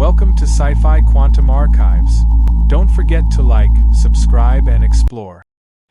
Welcome to Sci-Fi Quantum Archives. Don't forget to like, subscribe and explore.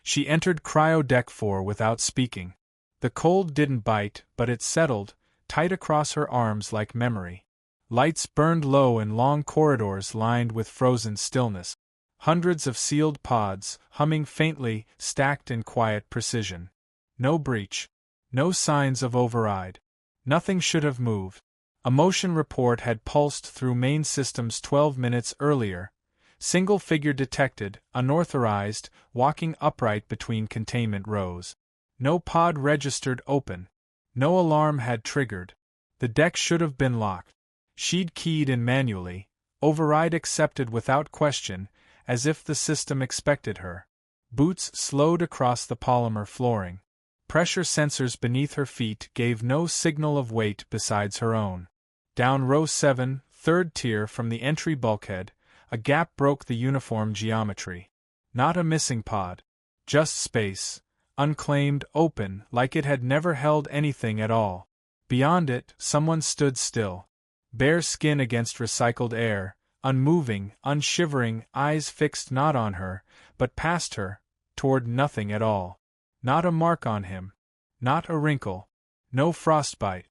She entered Cryo Deck 4 without speaking. The cold didn't bite, but it settled, tight across her arms like memory. Lights burned low in long corridors lined with frozen stillness. Hundreds of sealed pods, humming faintly, stacked in quiet precision. No breach. No signs of override. Nothing should have moved. A motion report had pulsed through main systems 12 minutes earlier. Single figure detected, unauthorized, walking upright between containment rows. No pod registered open. No alarm had triggered. The deck should have been locked. She'd keyed in manually, override accepted without question, as if the system expected her. Boots slowed across the polymer flooring. Pressure sensors beneath her feet gave no signal of weight besides her own. Down row 7, third tier from the entry bulkhead, a gap broke the uniform geometry. Not a missing pod. Just space, unclaimed, open, like it had never held anything at all. Beyond it, someone stood still. Bare skin against recycled air, unmoving, unshivering, eyes fixed not on her, but past her, toward nothing at all. Not a mark on him. Not a wrinkle. No frostbite.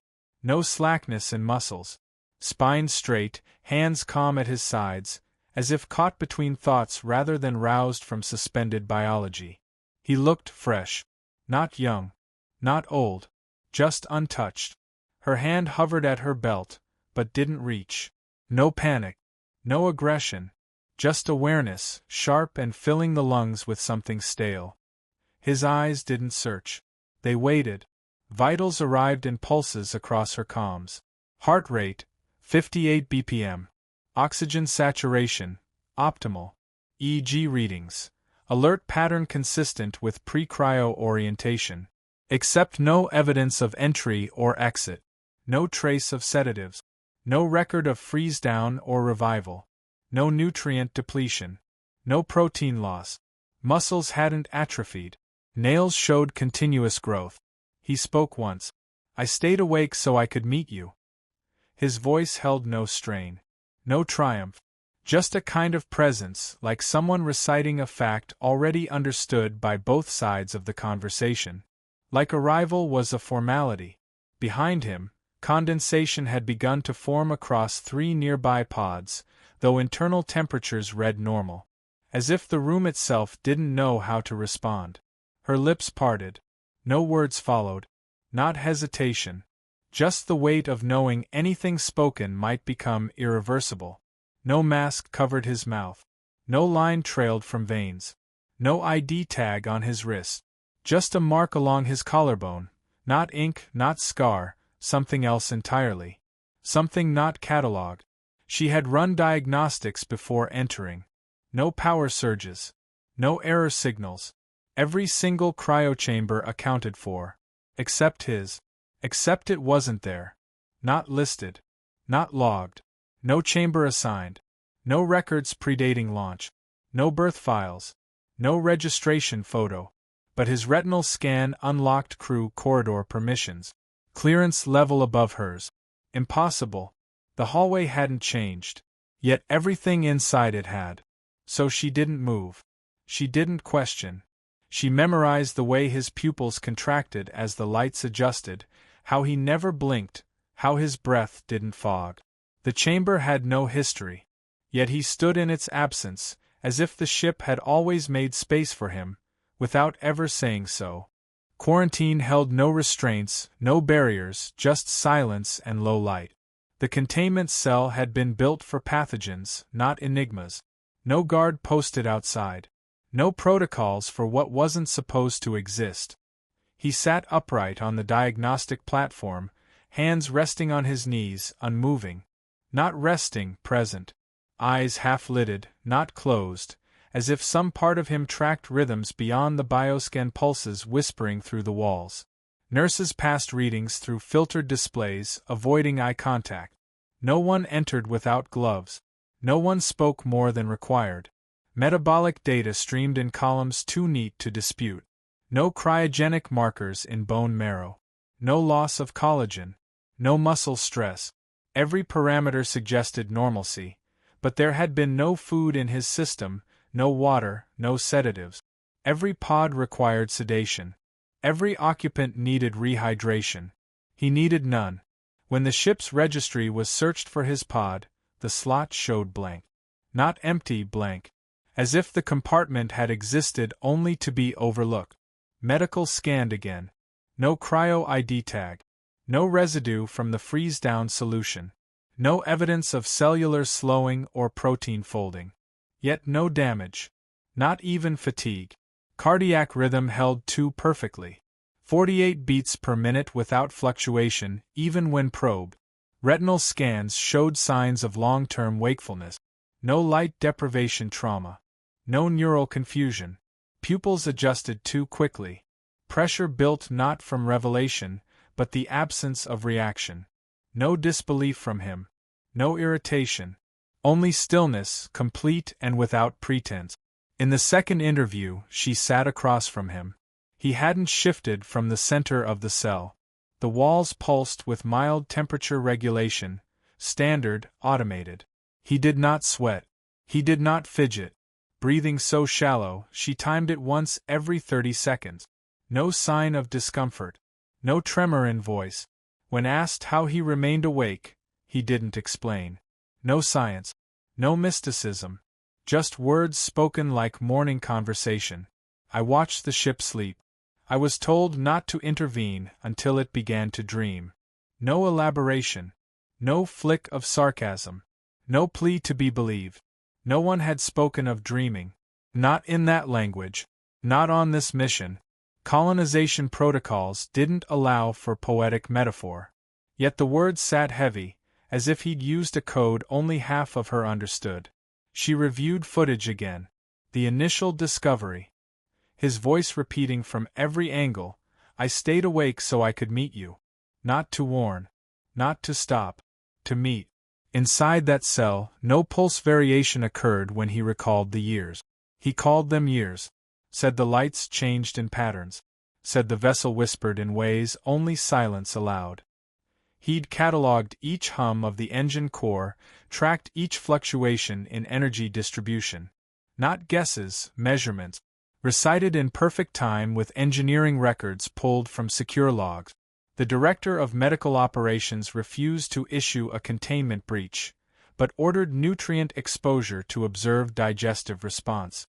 No slackness in muscles. Spine straight, hands calm at his sides, as if caught between thoughts rather than roused from suspended biology. He looked fresh. Not young. Not old. Just untouched. Her hand hovered at her belt, but didn't reach. No panic. No aggression. Just awareness, sharp and filling the lungs with something stale. His eyes didn't search. They waited. Vitals arrived in pulses across her comms. Heart rate, 58 BPM. Oxygen saturation, optimal. EEG readings. Alert pattern consistent with pre-cryo orientation. Except no evidence of entry or exit. No trace of sedatives. No record of freeze-down or revival. No nutrient depletion. No protein loss. Muscles hadn't atrophied. Nails showed continuous growth. He spoke once. I stayed awake so I could meet you. His voice held no strain. No triumph. Just a kind of presence, like someone reciting a fact already understood by both sides of the conversation. Like arrival was a formality. Behind him, condensation had begun to form across 3 nearby pods, though internal temperatures read normal. As if the room itself didn't know how to respond. Her lips parted. No words followed. Not hesitation. Just the weight of knowing anything spoken might become irreversible. No mask covered his mouth. No line trailed from veins. No ID tag on his wrist. Just a mark along his collarbone. Not ink, not scar, something else entirely. Something not catalogued. She had run diagnostics before entering. No power surges. No error signals. Every single cryochamber accounted for. Except his. Except it wasn't there. Not listed. Not logged. No chamber assigned. No records predating launch. No birth files. No registration photo. But his retinal scan unlocked crew corridor permissions. Clearance level above hers. Impossible. The hallway hadn't changed. Yet everything inside it had. So she didn't move. She didn't question. She memorized the way his pupils contracted as the lights adjusted, how he never blinked, how his breath didn't fog. The chamber had no history. Yet he stood in its absence, as if the ship had always made space for him, without ever saying so. Quarantine held no restraints, no barriers, just silence and low light. The containment cell had been built for pathogens, not enigmas. No guard posted outside. No protocols for what wasn't supposed to exist. He sat upright on the diagnostic platform, hands resting on his knees, unmoving. Not resting, present. Eyes half-lidded, not closed, as if some part of him tracked rhythms beyond the bioscan pulses whispering through the walls. Nurses passed readings through filtered displays, avoiding eye contact. No one entered without gloves. No one spoke more than required. Metabolic data streamed in columns too neat to dispute. No cryogenic markers in bone marrow. No loss of collagen. No muscle stress. Every parameter suggested normalcy, but there had been no food in his system, no water, no sedatives. Every pod required sedation. Every occupant needed rehydration. He needed none. When the ship's registry was searched for his pod, the slot showed blank. Not empty, blank. As if the compartment had existed only to be overlooked. Medical scanned again. No cryo ID tag. No residue from the freeze-down solution. No evidence of cellular slowing or protein folding. Yet no damage. Not even fatigue. Cardiac rhythm held too perfectly. 48 beats per minute without fluctuation, even when probed. Retinal scans showed signs of long-term wakefulness. No light deprivation trauma. No neural confusion. Pupils adjusted too quickly. Pressure built not from revelation, but the absence of reaction. No disbelief from him. No irritation. Only stillness, complete and without pretense. In the second interview, she sat across from him. He hadn't shifted from the center of the cell. The walls pulsed with mild temperature regulation, standard, automated. He did not sweat. He did not fidget. Breathing so shallow, she timed it once every 30 seconds. No sign of discomfort. No tremor in voice. When asked how he remained awake, he didn't explain. No science. No mysticism. Just words spoken like morning conversation. I watched the ship sleep. I was told not to intervene until it began to dream. No elaboration. No flick of sarcasm. No plea to be believed. No one had spoken of dreaming. Not in that language. Not on this mission. Colonization protocols didn't allow for poetic metaphor. Yet the words sat heavy, as if he'd used a code only half of her understood. She reviewed footage again. The initial discovery. His voice repeating from every angle, I stayed awake so I could meet you. Not to warn. Not to stop. To meet. Inside that cell, no pulse variation occurred when he recalled the years. He called them years. Said the lights changed in patterns. Said the vessel whispered in ways only silence allowed. He'd catalogued each hum of the engine core, tracked each fluctuation in energy distribution. Not guesses, measurements. Recited in perfect time with engineering records pulled from secure logs. The director of medical operations refused to issue a containment breach, but ordered nutrient exposure to observe digestive response.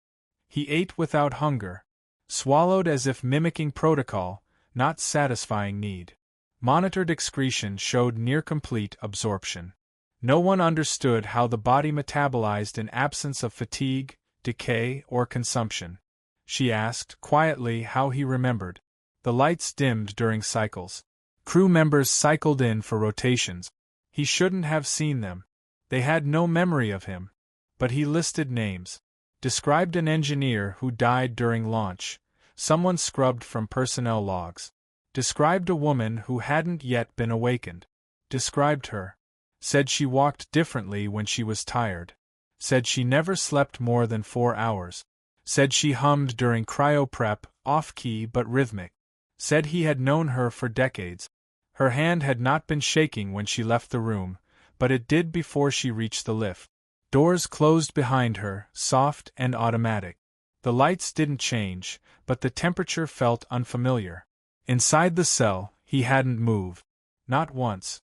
He ate without hunger. Swallowed as if mimicking protocol, not satisfying need. Monitored excretion showed near-complete absorption. No one understood how the body metabolized in absence of fatigue, decay, or consumption. She asked quietly how he remembered. The lights dimmed during cycles. Crew members cycled in for rotations. He shouldn't have seen them. They had no memory of him. But he listed names. Described an engineer who died during launch. Someone scrubbed from personnel logs. Described a woman who hadn't yet been awakened. Described her. Said she walked differently when she was tired. Said she never slept more than 4 hours. Said she hummed during cryo prep, off-key but rhythmic. Said he had known her for decades. Her hand had not been shaking when she left the room, but it did before she reached the lift. Doors closed behind her, soft and automatic. The lights didn't change, but the temperature felt unfamiliar. Inside the cell, he hadn't moved. Not once.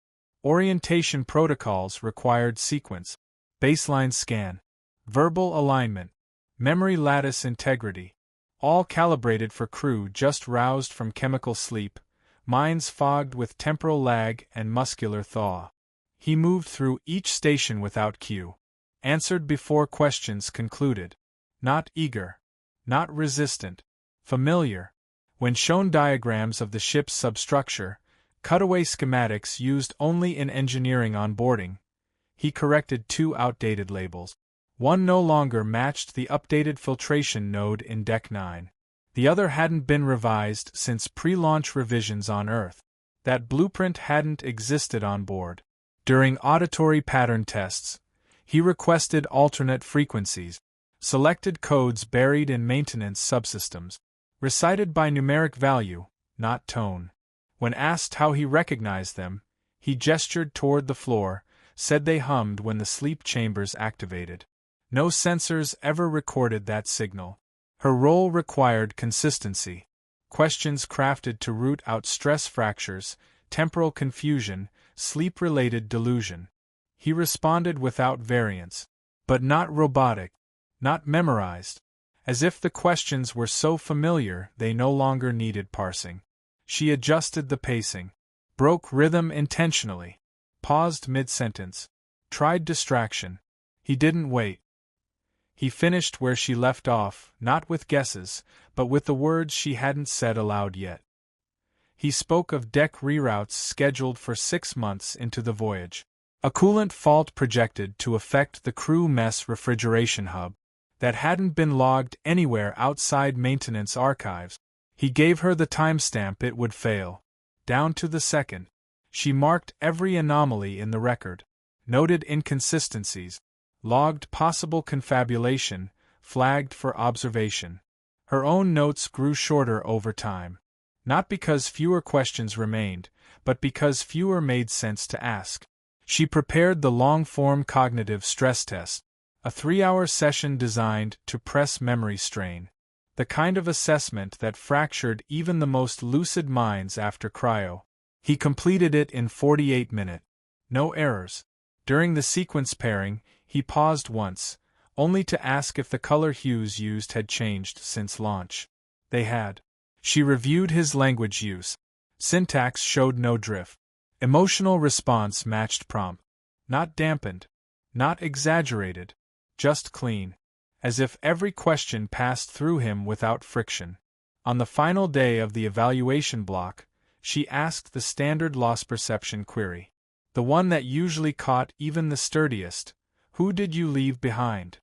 Orientation protocols required sequence. Baseline scan. Verbal alignment. Memory lattice integrity. All calibrated for crew just roused from chemical sleep, minds fogged with temporal lag and muscular thaw. He moved through each station without cue. Answered before questions concluded. Not eager. Not resistant. Familiar. When shown diagrams of the ship's substructure, cutaway schematics used only in engineering onboarding, he corrected 2 outdated labels. One no longer matched the updated filtration node in Deck 9. The other hadn't been revised since pre-launch revisions on Earth. That blueprint hadn't existed on board. During auditory pattern tests, he requested alternate frequencies, selected codes buried in maintenance subsystems, recited by numeric value, not tone. When asked how he recognized them, He gestured toward the floor, said they hummed when the sleep chambers activated. No sensors ever recorded that signal. Her role required consistency. Questions crafted to root out stress fractures, temporal confusion, sleep-related delusion. He responded without variance. But not robotic, not memorized. As if the questions were so familiar they no longer needed parsing. She adjusted the pacing. Broke rhythm intentionally. Paused mid-sentence. Tried distraction. He didn't wait. He finished where she left off, not with guesses, but with the words she hadn't said aloud yet. He spoke of deck reroutes scheduled for 6 months into the voyage. A coolant fault projected to affect the crew mess refrigeration hub that hadn't been logged anywhere outside maintenance archives. He gave her the timestamp it would fail. Down to the second. She marked every anomaly in the record, noted inconsistencies, logged possible confabulation, flagged for observation. Her own notes grew shorter over time. Not because fewer questions remained, but because fewer made sense to ask. She prepared the long-form cognitive stress test, a 3-hour session designed to press memory strain. The kind of assessment that fractured even the most lucid minds after cryo. He completed it in 48 minutes. No errors. During the sequence pairing, he paused once, only to ask if the color hues used had changed since launch. They had. She reviewed his language use. Syntax showed no drift. Emotional response matched prompt. Not dampened. Not exaggerated. Just clean. As if every question passed through him without friction. On the final day of the evaluation block, she asked the standard loss perception query. The one that usually caught even the sturdiest. Who did you leave behind?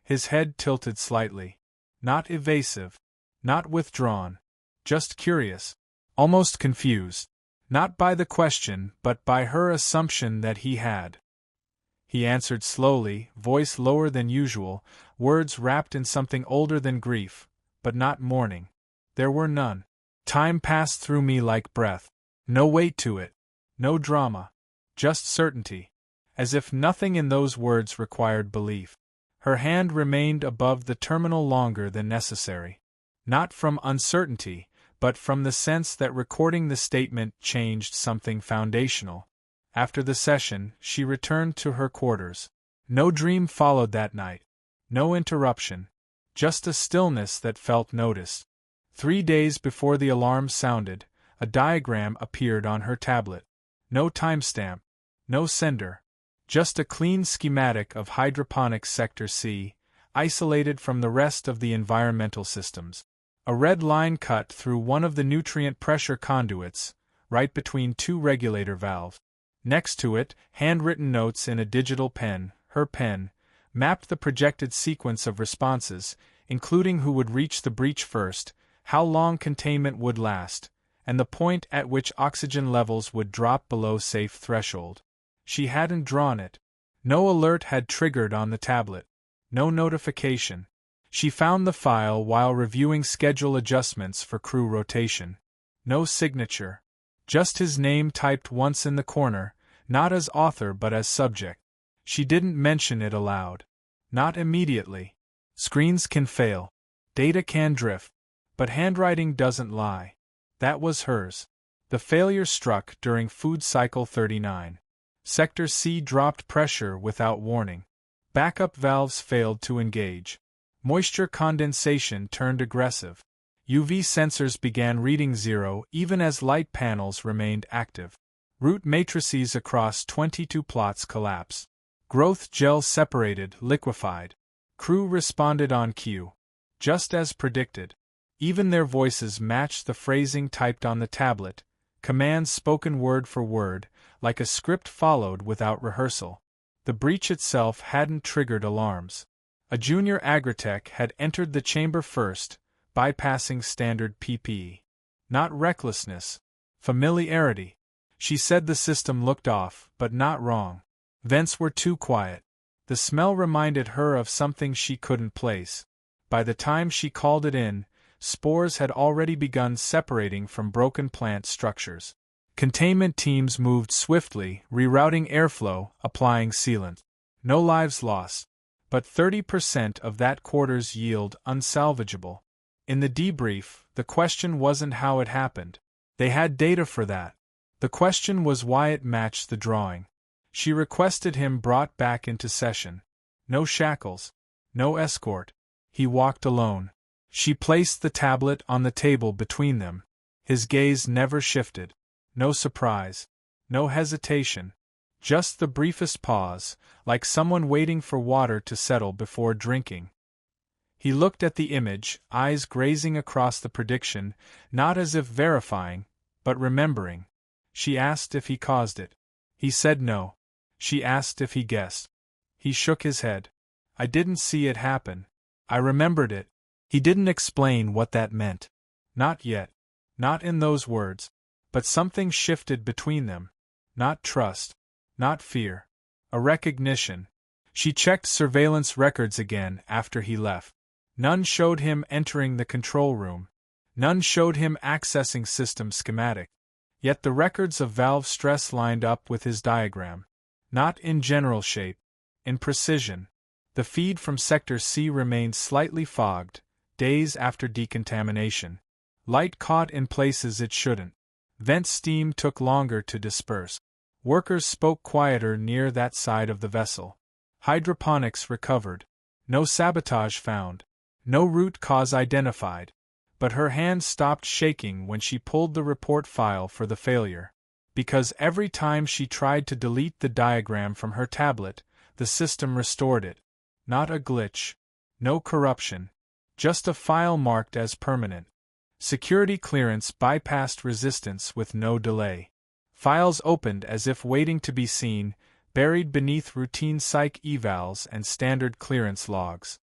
His head tilted slightly. Not evasive. Not withdrawn. Just curious. Almost confused. Not by the question, but by her assumption that he had. He answered slowly, voice lower than usual, words wrapped in something older than grief, but not mourning. There were none. Time passed through me like breath. No weight to it. No drama. Just certainty. As if nothing in those words required belief. Her hand remained above the terminal longer than necessary. Not from uncertainty, but from the sense that recording the statement changed something foundational. After the session, she returned to her quarters. No dream followed that night. No interruption. Just a stillness that felt noticed. 3 days before the alarm sounded, a diagram appeared on her tablet. No timestamp. No sender. Just a clean schematic of hydroponics Sector C, isolated from the rest of the environmental systems. A red line cut through one of the nutrient pressure conduits, right between 2 regulator valves. Next to it, handwritten notes in a digital pen, her pen, mapped the projected sequence of responses, including who would reach the breach first, how long containment would last, and the point at which oxygen levels would drop below safe threshold. She hadn't drawn it. No alert had triggered on the tablet. No notification. She found the file while reviewing schedule adjustments for crew rotation. No signature. Just his name typed once in the corner, not as author but as subject. She didn't mention it aloud. Not immediately. Screens can fail. Data can drift. But handwriting doesn't lie. That was hers. The failure struck during food cycle 39. Sector C dropped pressure without warning. Backup valves failed to engage. Moisture condensation turned aggressive. UV sensors began reading 0 even as light panels remained active. Root matrices across 22 plots collapsed. Growth gel separated, liquefied. Crew responded on cue. Just as predicted. Even their voices matched the phrasing typed on the tablet, commands spoken word for word, like a script followed without rehearsal. The breach itself hadn't triggered alarms. A junior agritech had entered the chamber first, bypassing standard PPE. Not recklessness. Familiarity. She said the system looked off, but not wrong. Vents were too quiet. The smell reminded her of something she couldn't place. By the time she called it in, spores had already begun separating from broken plant structures. Containment teams moved swiftly, rerouting airflow, applying sealant. No lives lost, but 30% of that quarter's yield unsalvageable. In the debrief, the question wasn't how it happened. They had data for that. The question was why it matched the drawing. She requested him brought back into session. No shackles. No escort. He walked alone. She placed the tablet on the table between them. His gaze never shifted. No surprise. No hesitation. Just the briefest pause, like someone waiting for water to settle before drinking. He looked at the image, eyes grazing across the prediction, not as if verifying, but remembering. She asked if he caused it. He said no. She asked if he guessed. He shook his head. I didn't see it happen. I remembered it. He didn't explain what that meant. Not yet. Not in those words. But something shifted between them. Not trust. Not fear. A recognition. She checked surveillance records again after he left. None showed him entering the control room. None showed him accessing system schematic. Yet the records of valve stress lined up with his diagram. Not in general shape. In precision. The feed from Sector C remained slightly fogged, days after decontamination. Light caught in places it shouldn't. Vent steam took longer to disperse. Workers spoke quieter near that side of the vessel. Hydroponics recovered. No sabotage found. No root cause identified. But her hand stopped shaking when she pulled the report file for the failure. Because every time she tried to delete the diagram from her tablet, the system restored it. Not a glitch. No corruption. Just a file marked as permanent. Security clearance bypassed resistance with no delay. Files opened as if waiting to be seen, buried beneath routine psych evals and standard clearance logs.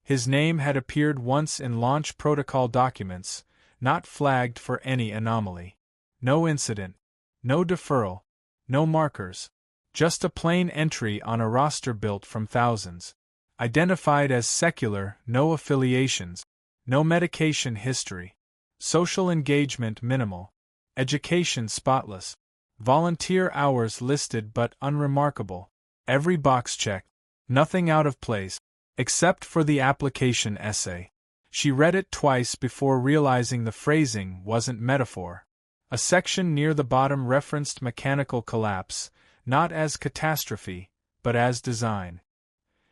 His name had appeared once in launch protocol documents, not flagged for any anomaly. No incident. No deferral. No markers. Just a plain entry on a roster built from thousands. Identified as secular, no affiliations. No medication history. Social engagement minimal. Education spotless. Volunteer hours listed but unremarkable. Every box checked. Nothing out of place. Except for the application essay. She read it twice before realizing the phrasing wasn't metaphor. A section near the bottom referenced mechanical collapse, not as catastrophe, but as design.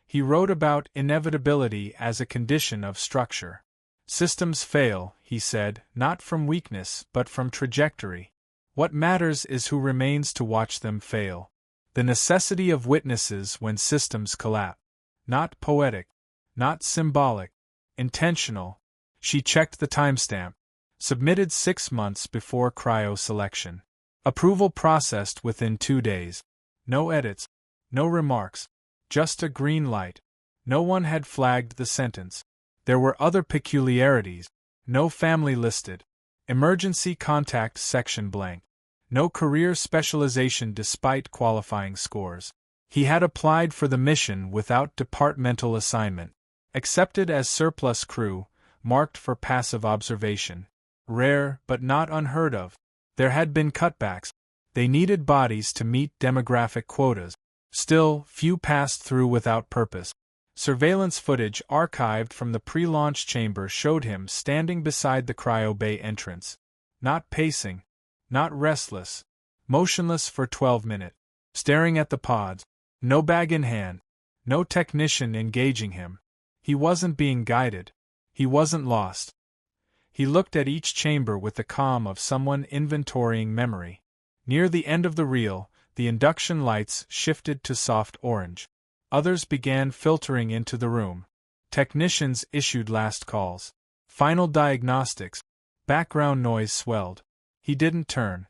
He wrote about inevitability as a condition of structure. Systems fail, he said, not from weakness but from trajectory. What matters is who remains to watch them fail. The necessity of witnesses when systems collapse. Not poetic. Not symbolic. Intentional. She checked the timestamp. Submitted 6 months before cryo selection. Approval processed within 2 days. No edits. No remarks. Just a green light. No one had flagged the sentence. There were other peculiarities. No family listed. Emergency contact section blank. No career specialization despite qualifying scores. He had applied for the mission without departmental assignment. Accepted as surplus crew, marked for passive observation. Rare, but not unheard of. There had been cutbacks. They needed bodies to meet demographic quotas. Still, few passed through without purpose. Surveillance footage archived from the pre-launch chamber showed him standing beside the cryo bay entrance. Not pacing. Not restless. Motionless for 12 minutes. Staring at the pods. No bag in hand. No technician engaging him. He wasn't being guided. He wasn't lost. He looked at each chamber with the calm of someone inventorying memory. Near the end of the reel, the induction lights shifted to soft orange. Others began filtering into the room. Technicians issued last calls. Final diagnostics. Background noise swelled. He didn't turn.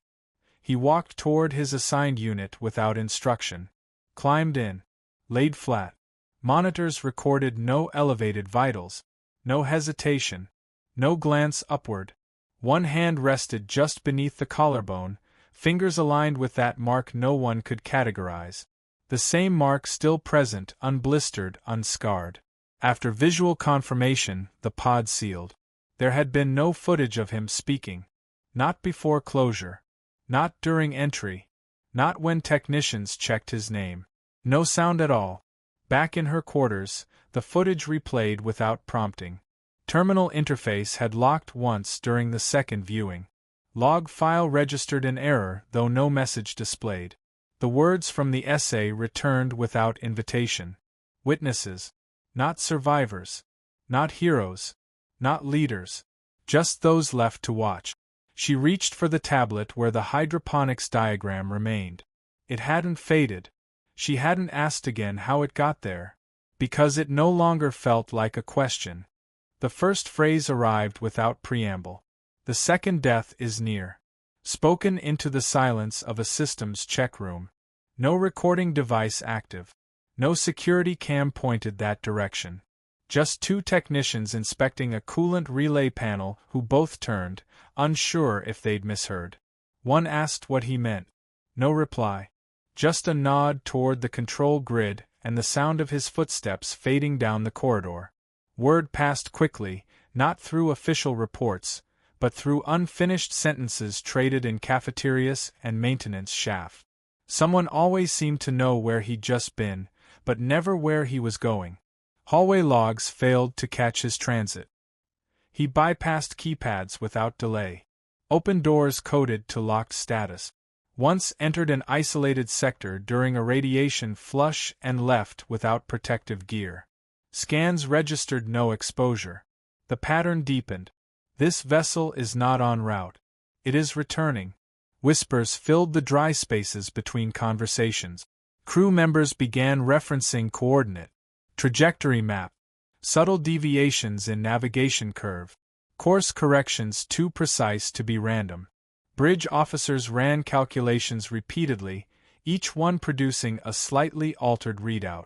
He walked toward his assigned unit without instruction. Climbed in. Laid flat. Monitors recorded no elevated vitals. No hesitation. No glance upward. One hand rested just beneath the collarbone, fingers aligned with that mark no one could categorize. The same mark still present, unblistered, unscarred. After visual confirmation, the pod sealed. There had been no footage of him speaking. Not before closure. Not during entry. Not when technicians checked his name. No sound at all. Back in her quarters, the footage replayed without prompting. Terminal interface had locked once during the second viewing. Log file registered an error, though no message displayed. The words from the essay returned without invitation. Witnesses. Not survivors. Not heroes. Not leaders. Just those left to watch. She reached for the tablet where the hydroponics diagram remained. It hadn't faded. She hadn't asked again how it got there. Because it no longer felt like a question. The first phrase arrived without preamble. The second death is near. Spoken into the silence of a systems check room. No recording device active. No security cam pointed that direction. Just two technicians inspecting a coolant relay panel who both turned, unsure if they'd misheard. One asked what he meant. No reply. Just a nod toward the control grid and the sound of his footsteps fading down the corridor. Word passed quickly, not through official reports, but through unfinished sentences traded in cafeterias and maintenance shaft. Someone always seemed to know where he'd just been, but never where he was going. Hallway logs failed to catch his transit. He bypassed keypads without delay. Open doors coded to locked status. Once entered an isolated sector during a radiation flush and left without protective gear. Scans registered no exposure. The pattern deepened. This vessel is not en route. It is returning. Whispers filled the dry spaces between conversations. Crew members began referencing coordinate, trajectory map, subtle deviations in navigation curve, course corrections too precise to be random. Bridge officers ran calculations repeatedly, each one producing a slightly altered readout.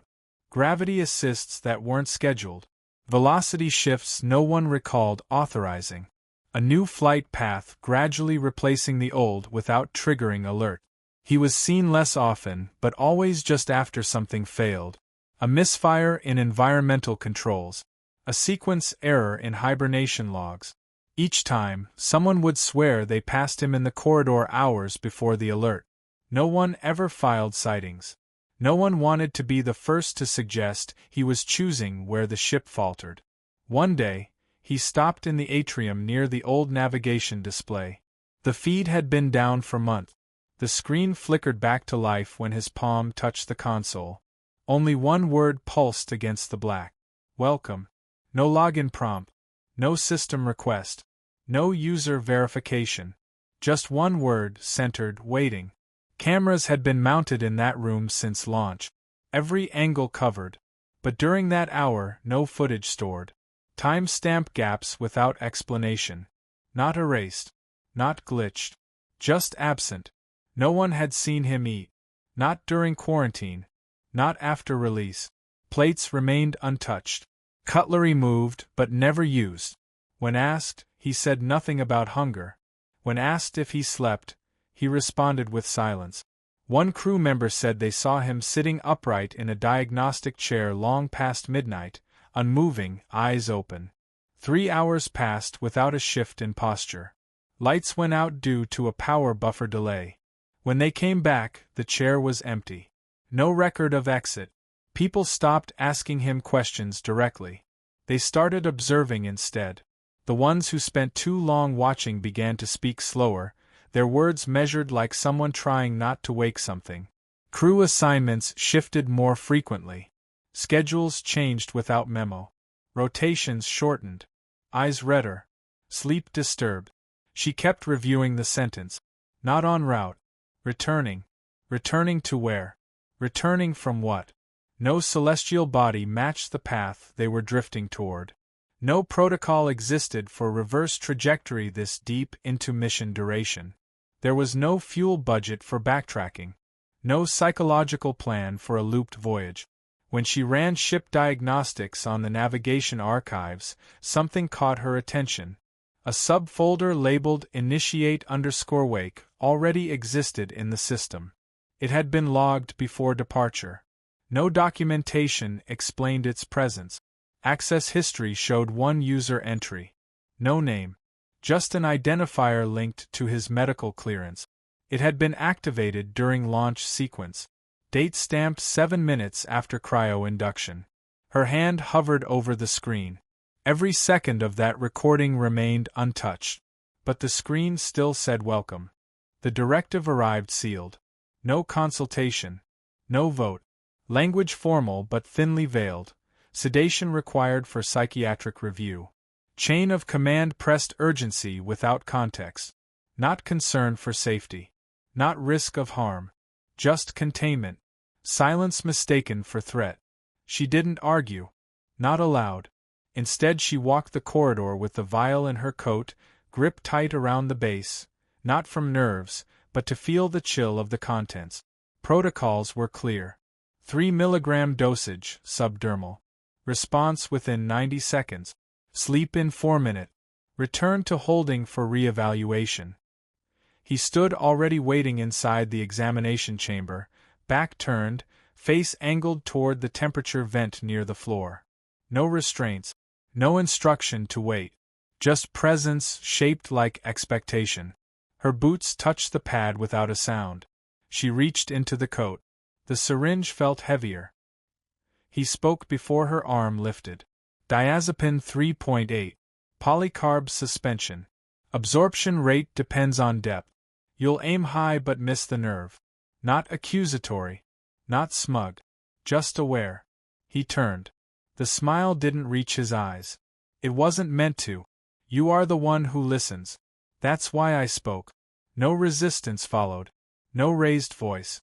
Gravity assists that weren't scheduled. Velocity shifts no one recalled authorizing. A new flight path gradually replacing the old without triggering alert. He was seen less often, but always just after something failed. A misfire in environmental controls. A sequence error in hibernation logs. Each time, someone would swear they passed him in the corridor hours before the alert. No one ever filed sightings. No one wanted to be the first to suggest he was choosing where the ship faltered. One day, he stopped in the atrium near the old navigation display. The feed had been down for months. The screen flickered back to life when his palm touched the console. Only one word pulsed against the black. Welcome. No login prompt. No system request. No user verification. Just one word, centered, waiting. Cameras had been mounted in that room since launch. Every angle covered. But during that hour, no footage stored. Time-stamp gaps without explanation. Not erased. Not glitched. Just absent. No one had seen him eat. Not during quarantine. Not after release. Plates remained untouched. Cutlery moved, but never used. When asked, he said nothing about hunger. When asked if he slept, he responded with silence. One crew member said they saw him sitting upright in a diagnostic chair long past midnight, unmoving, eyes open. 3 hours passed without a shift in posture. Lights went out due to a power buffer delay. When they came back, the chair was empty. No record of exit. People stopped asking him questions directly. They started observing instead. The ones who spent too long watching began to speak slower, their words measured like someone trying not to wake something. Crew assignments shifted more frequently. Schedules changed without memo. Rotations shortened. Eyes redder. Sleep disturbed. She kept reviewing the sentence. Not en route. Returning. Returning to where? Returning from what? No celestial body matched the path they were drifting toward. No protocol existed for reverse trajectory this deep into mission duration. There was no fuel budget for backtracking. No psychological plan for a looped voyage. When she ran ship diagnostics on the navigation archives, something caught her attention. A subfolder labeled Initiate_Wake already existed in the system. It had been logged before departure. No documentation explained its presence. Access history showed one user entry. No name. Just an identifier linked to his medical clearance. It had been activated during launch sequence. Date stamped 7 minutes after cryo-induction. Her hand hovered over the screen. Every second of that recording remained untouched. But the screen still said welcome. The directive arrived sealed. No consultation. No vote. Language formal but thinly veiled. Sedation required for psychiatric review. Chain of command pressed urgency without context. Not concern for safety. Not risk of harm. Just containment. Silence mistaken for threat. She didn't argue. Not aloud. Instead she walked the corridor with the vial in her coat, gripped tight around the base, not from nerves, but to feel the chill of the contents. Protocols were clear. 3 mg dosage, subdermal. Response within 90 seconds. Sleep in 4 minutes. Return to holding for re-evaluation. He stood already waiting inside the examination chamber, back turned, face angled toward the temperature vent near the floor. No restraints. No instruction to wait. Just presence shaped like expectation. Her boots touched the pad without a sound. She reached into the coat. The syringe felt heavier. He spoke before her arm lifted. Diazepam 3.8. Polycarb suspension. Absorption rate depends on depth. You'll aim high but miss the nerve. Not accusatory. Not smug. Just aware. He turned. The smile didn't reach his eyes. It wasn't meant to. You are the one who listens. That's why I spoke. No resistance followed. No raised voice.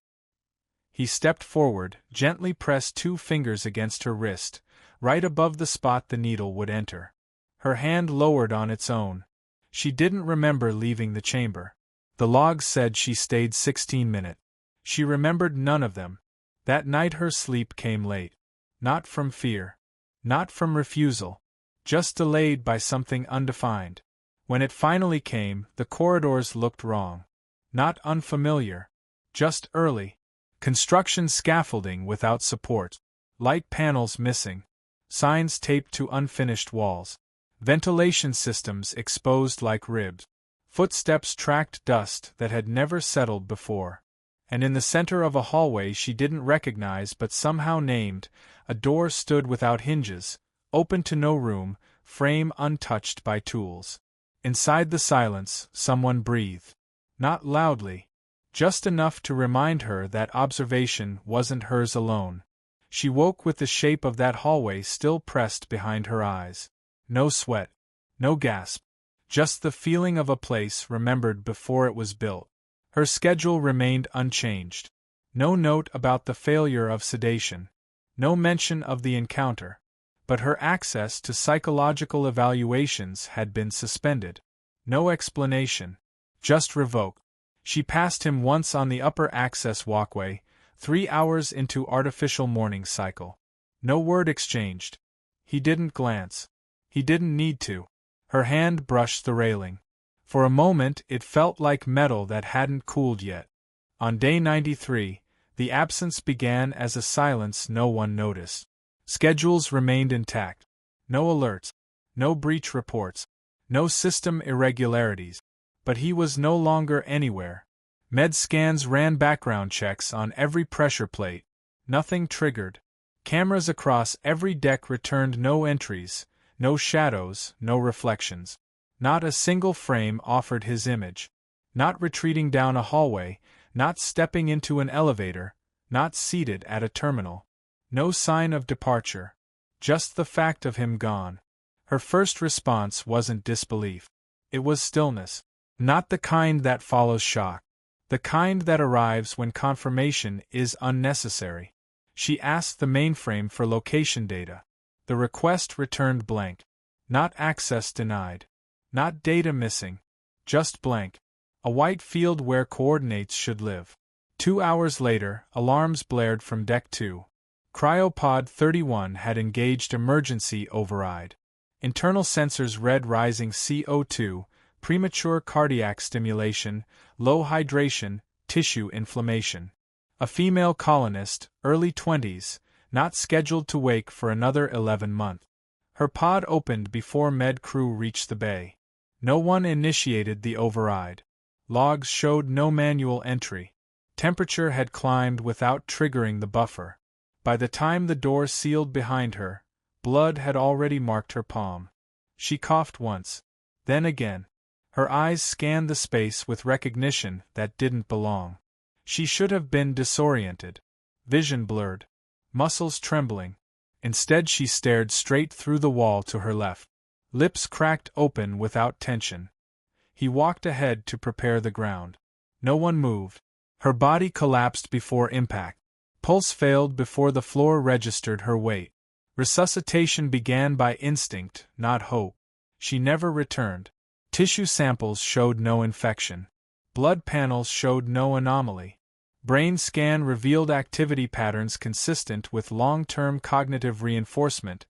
He stepped forward, gently pressed 2 fingers against her wrist, right above the spot the needle would enter. Her hand lowered on its own. She didn't remember leaving the chamber. The logs said she stayed 16 minutes. She remembered none of them. That night her sleep came late. Not from fear. Not from refusal. Just delayed by something undefined. When it finally came, the corridors looked wrong. Not unfamiliar. Just early. Construction scaffolding without support. Light panels missing. Signs taped to unfinished walls. Ventilation systems exposed like ribs. Footsteps tracked dust that had never settled before. And in the center of a hallway she didn't recognize but somehow named, a door stood without hinges, open to no room, frame untouched by tools. Inside the silence, someone breathed. Not loudly. Just enough to remind her that observation wasn't hers alone. She woke with the shape of that hallway still pressed behind her eyes. No sweat. No gasp. Just the feeling of a place remembered before it was built. Her schedule remained unchanged. No note about the failure of sedation. No mention of the encounter. But her access to psychological evaluations had been suspended. No explanation. Just revoked. She passed him once on the upper access walkway, 3 hours into artificial morning cycle. No word exchanged. He didn't glance. He didn't need to. Her hand brushed the railing. For a moment it felt like metal that hadn't cooled yet. On day 93, the absence began as a silence no one noticed. Schedules remained intact. No alerts. No breach reports. No system irregularities. But he was no longer anywhere. Med scans ran background checks on every pressure plate. Nothing triggered. Cameras across every deck returned no entries, no shadows, no reflections. Not a single frame offered his image. Not retreating down a hallway, not stepping into an elevator, not seated at a terminal. No sign of departure. Just the fact of him gone. Her first response wasn't disbelief. It was stillness. Not the kind that follows shock. The kind that arrives when confirmation is unnecessary. She asked the mainframe for location data. The request returned blank. Not access denied. Not data missing. Just blank. A white field where coordinates should live. 2 hours later, alarms blared from Deck 2. Cryopod 31 had engaged emergency override. Internal sensors read rising CO2, premature cardiac stimulation, low hydration, tissue inflammation. A female colonist, early 20s, not scheduled to wake for another 11 months. Her pod opened before med crew reached the bay. No one initiated the override. Logs showed no manual entry. Temperature had climbed without triggering the buffer. By the time the door sealed behind her, blood had already marked her palm. She coughed once, then again. Her eyes scanned the space with recognition that didn't belong. She should have been disoriented. Vision blurred. Muscles trembling. Instead she stared straight through the wall to her left. Lips cracked open without tension. He walked ahead to prepare the ground. No one moved. Her body collapsed before impact. Pulse failed before the floor registered her weight. Resuscitation began by instinct, not hope. She never returned. Tissue samples showed no infection. Blood panels showed no anomaly. Brain scan revealed activity patterns consistent with long-term cognitive reinforcement,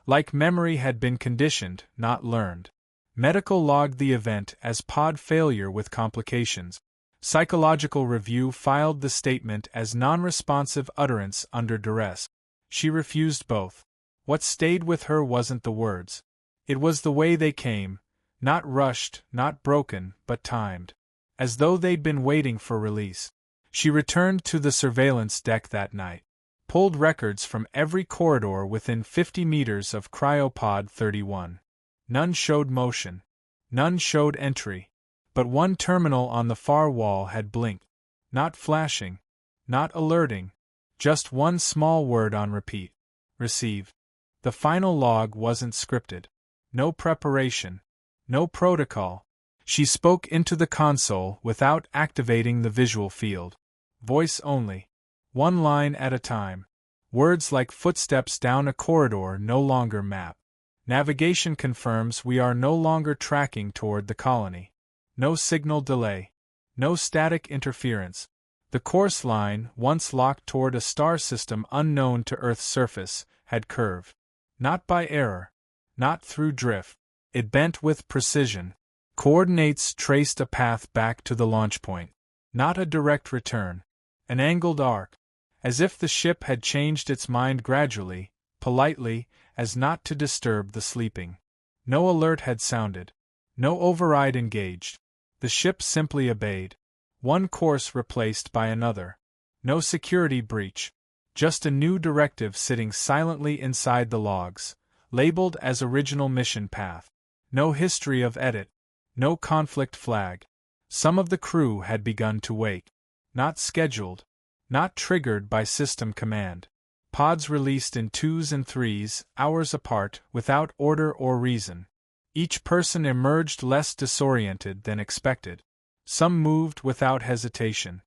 like memory had been conditioned, not learned. Medical logged the event as pod failure with complications. Psychological review filed the statement as non-responsive utterance under duress. She refused both. What stayed with her wasn't the words. It was the way they came, not rushed, not broken, but timed. As though they'd been waiting for release. She returned to the surveillance deck that night. Pulled records from every corridor within 50 meters of Cryopod 31. None showed motion. None showed entry. But one terminal on the far wall had blinked. Not flashing. Not alerting. Just one small word on repeat. Receive. The final log wasn't scripted. No preparation. No protocol. She spoke into the console without activating the visual field. Voice only. One line at a time. Words like footsteps down a corridor no longer map. Navigation confirms we are no longer tracking toward the colony. No signal delay. No static interference. The course line, once locked toward a star system unknown to Earth's surface, had curved. Not by error. Not through drift. It bent with precision. Coordinates traced a path back to the launch point. Not a direct return. An angled arc. As if the ship had changed its mind gradually, politely, as not to disturb the sleeping. No alert had sounded. No override engaged. The ship simply obeyed. One course replaced by another. No security breach. Just a new directive sitting silently inside the logs, labeled as original mission path. No history of edit. No conflict flag. Some of the crew had begun to wake. Not scheduled. Not triggered by system command. Pods released in 2s and 3s, hours apart, without order or reason. Each person emerged less disoriented than expected. Some moved without hesitation.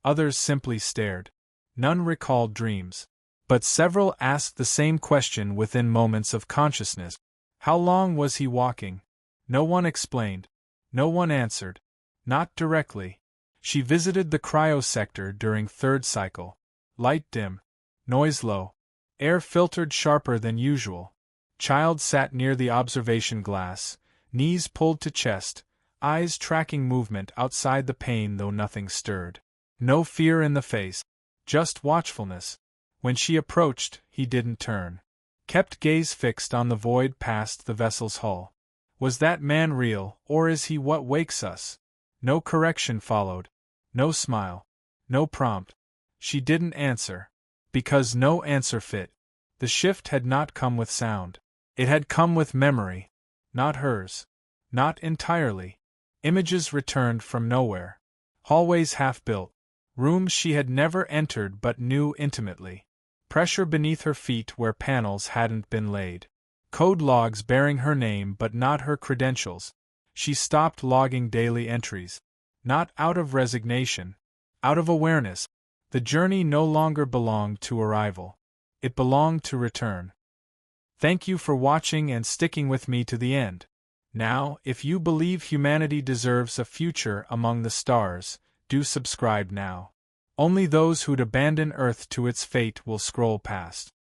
Others simply stared. None recalled dreams. But several asked the same question within moments of consciousness. How long was he walking? No one explained. No one answered. Not directly. She visited the cryosector during third cycle. Light dim. Noise low. Air filtered sharper than usual. Child sat near the observation glass, knees pulled to chest, eyes tracking movement outside the pane though nothing stirred. No fear in the face. Just watchfulness. When she approached, he didn't turn. Kept gaze fixed on the void past the vessel's hull. Was that man real, or is he what wakes us? No correction followed. No smile. No prompt. She didn't answer. Because no answer fit. The shift had not come with sound. It had come with memory. Not hers. Not entirely. Images returned from nowhere. Hallways half-built. Rooms she had never entered but knew intimately. Pressure beneath her feet where panels hadn't been laid. Code logs bearing her name but not her credentials. She stopped logging daily entries. Not out of resignation. Out of awareness. The journey no longer belonged to arrival. It belonged to return. Thank you for watching and sticking with me to the end. Now, if you believe humanity deserves a future among the stars, do subscribe now. Only those who'd abandon Earth to its fate will scroll past.